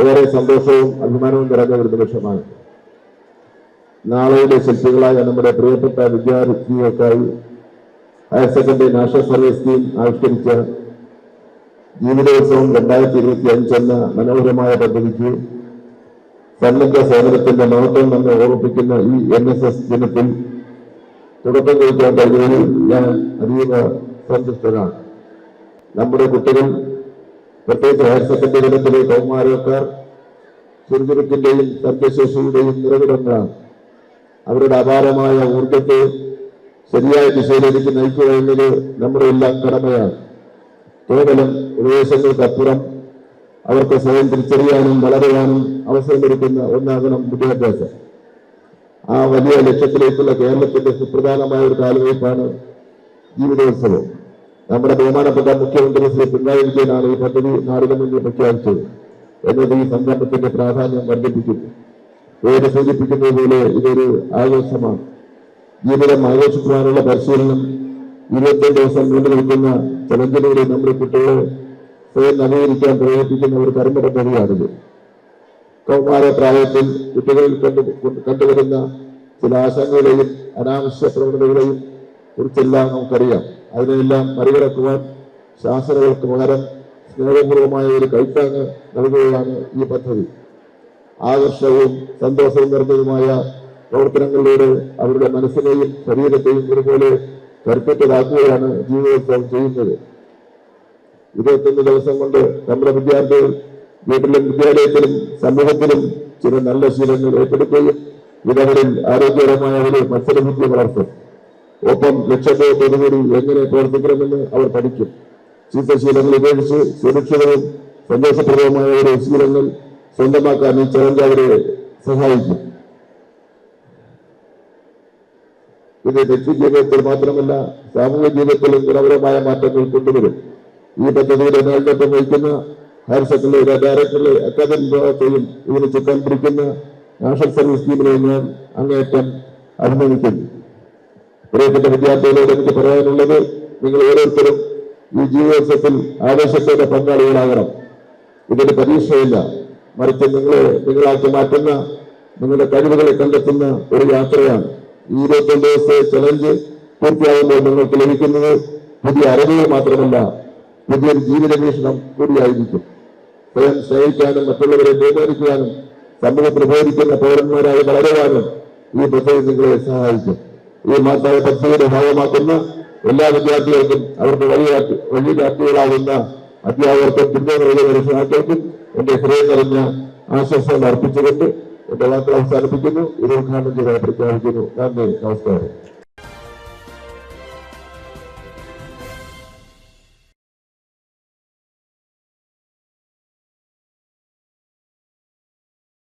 ഏറെ സന്തോഷവും അഭിമാനവും നിറഞ്ഞ ഒരു നിമിഷമാണ്. നാളെയുടെ ശില്പികളായ നമ്മുടെ പ്രിയപ്പെട്ട വിദ്യാർത്ഥികൾക്കായി higher secondary national service scheme ആവിഷ്കരിച്ച ജീവിതോത്സവം 2025 എന്ന മനോഹരമായ പദ്ധതിക്ക് സന്നദ്ധ സേവനത്തിന്റെ മഹത്വം നമ്മെ ഓർമ്മിപ്പിക്കുന്ന ഈ NSS ദിനത്തിൽ തുടക്കം കുറിക്കാൻ കഴിഞ്ഞതിൽ ഞാൻ അതീവ സന്തുഷ്ടനാണ്. നമ്മുടെ കുട്ടികൾ, പ്രത്യേകിച്ച് ഹയർ സെക്കൻഡറി തലത്തിലെ കൗമാരക്കാർ ചുറുചുറുക്കിന്റെയും തർക്കശേഷിയുടെയും നിറവിടങ്ങളാണ്. അവരുടെ അപാരമായ ഊർജത്തെ ശരിയായ ദിശയിലേക്ക് നയിക്കുക എന്നത് നമ്മുടെ എല്ലാം കടമയാണ്. കേവലം ഉപദേശങ്ങൾക്കപ്പുറം അവർക്ക് സ്വയം തിരിച്ചറിയാനും വളരുവാനും അവസരമൊരുക്കുന്ന ഒന്നാകണം വിദ്യാഭ്യാസം. ആ വലിയ ലക്ഷ്യത്തിലേക്കുള്ള കേരളത്തിന്റെ സുപ്രധാനമായ ഒരു കാൽവയ്പ്പാണ് ജീവിതോത്സവം. നമ്മുടെ ബഹുമാനപ്പെട്ട മുഖ്യമന്ത്രി ശ്രീ പിണറായി വിജയനാണ് ഈ പദ്ധതി നാടിന് മുന്നിൽ പ്രഖ്യാപിച്ചത് എന്നത് ഈ സംരംഭത്തിന്റെ പ്രാധാന്യം വർദ്ധിപ്പിക്കുന്നു. പേര് സൂചിപ്പിക്കുന്നത് പോലെ ഇതൊരു ആഘോഷമാണ്. ജീവിതം ആഘോഷിക്കുവാനുള്ള പരിശീലനം 25 ദിവസം നീണ്ടു നിൽക്കുന്ന ചലഞ്ചിലൂടെ നമ്മുടെ കുട്ടികളെ സ്വയം നവീകരിക്കാൻ പ്രേരിപ്പിക്കുന്ന ഒരു കർമ്മ പദ്ധതിയാണിത്. കൗമാര പ്രായത്തിൽ കുട്ടികളിൽ കണ്ടുവരുന്ന ചില ആശങ്കകളെയും അനാവശ്യ പ്രവണതകളെയും കുറിച്ചെല്ലാം നമുക്കറിയാം. അതിനെല്ലാം മറികടക്കുവാൻ ശാസ്ത്രങ്ങൾക്ക് പകരം സ്നേഹപൂർവമായ ഒരു കൈത്താങ്ങ് നൽകുകയാണ് ഈ പദ്ധതി. ആകർഷകവും സന്തോഷവും നിറഞ്ഞതുമായ പ്രവർത്തനങ്ങളിലൂടെ അവരുടെ മനസ്സിനെയും ശരീരത്തെയും ഒരുപോലെ കരുത്തുറ്റതാക്കുകയാണ് ജീവിതോത്സവം ചെയ്യുന്നത്. 21 ദിവസം കൊണ്ട് നമ്മുടെ വിദ്യാർത്ഥികൾ വീട്ടിലും വിദ്യാലയത്തിലും സമൂഹത്തിലും ചില നല്ല ശീലങ്ങൾ ഏറ്റെടുക്കുകയും ഇതവരിൽ ആരോഗ്യകരമായ ഒരു മത്സരബുദ്ധി വളർത്തും. ഒപ്പം ലക്ഷ്യബോധത്തോടുകൂടി എങ്ങനെ പ്രവർത്തിക്കണമെന്ന് അവർ പഠിക്കും. ചീത്തശീലങ്ങൾ ഉപേക്ഷിച്ച് സുരക്ഷിതവും സന്തോഷപ്രദവുമായ ഒരു ശീലങ്ങൾ സ്വന്തമാക്കാൻ ഈ ചലഞ്ച് അവരെ സഹായിക്കും. ഇത് വ്യക്തി ജീവിതത്തിൽ മാത്രമല്ല സാമൂഹിക ജീവിതത്തിലും ഗുണപരമായ മാറ്റങ്ങൾ കൊണ്ടുവരും. ഈ പദ്ധതിയുടെ മേൽനോട്ടം വഹിക്കുന്ന ഹയർ സെക്കൻഡറി ഡയറക്ടറുടെ അക്കാദമിക് വിഭാഗത്തെയും ഇതിന് ചുക്കാൻ പിടിക്കുന്ന നാഷണൽ സർവീസ് സ്കീമിനെ ഞാൻ അങ്ങേയറ്റം അഭിനന്ദിക്കുന്നു. പ്രിയപ്പെട്ട വിദ്യാർത്ഥികളോട് എനിക്ക് പറയാനുള്ളത്, നിങ്ങൾ ഓരോരുത്തരും ഈ ജീവിതോത്സവത്തിൽ ആവേശത്തോടെ പങ്കാളികളാകണം. ഇതൊരു പരീക്ഷയില്ല, മറിച്ച് നിങ്ങളാക്കി മാറ്റുന്ന, നിങ്ങളുടെ കഴിവുകളെ കണ്ടെത്തുന്ന ഒരു യാത്രയാണ്. ഈ 22 ദിവസത്തെ ചലഞ്ച് പൂർത്തിയാകുമ്പോൾ നിങ്ങൾക്ക് ലഭിക്കുന്നത് പുതിയ അറിവുകൾ മാത്രമല്ല, പുതിയൊരു ജീവിത വീക്ഷണം കൂടിയായിരിക്കും. സ്വയം സ്നേഹിക്കാനും മറ്റുള്ളവരെ ബഹുമാനിക്കുവാനും സമൂഹം പ്രബോധിക്കുന്ന പൗരന്മാരായി വളരുവാനും ഈ പദ്ധതി നിങ്ങളെ സഹായിക്കും. ഈ മഹത്തായ പദ്ധതിയുടെ ഭാഗമാക്കുന്ന എല്ലാ വിദ്യാർത്ഥികൾക്കും അവർക്ക് വഴികാട്ടികളാകുന്ന അധ്യാപകർക്കും പിന്തുണ രക്ഷകർക്കും എന്റെ ഹൃദയം നിറഞ്ഞ ആശംസകൾ അർപ്പിച്ചുകൊണ്ട് എന്റെ വാക്കുകൾ അവസാനിപ്പിക്കുന്നു. ഇത് ഉദ്ഘാടനം ചെയ്ത് പ്രഖ്യാപിക്കുന്നു. നന്ദി, നമസ്കാരം.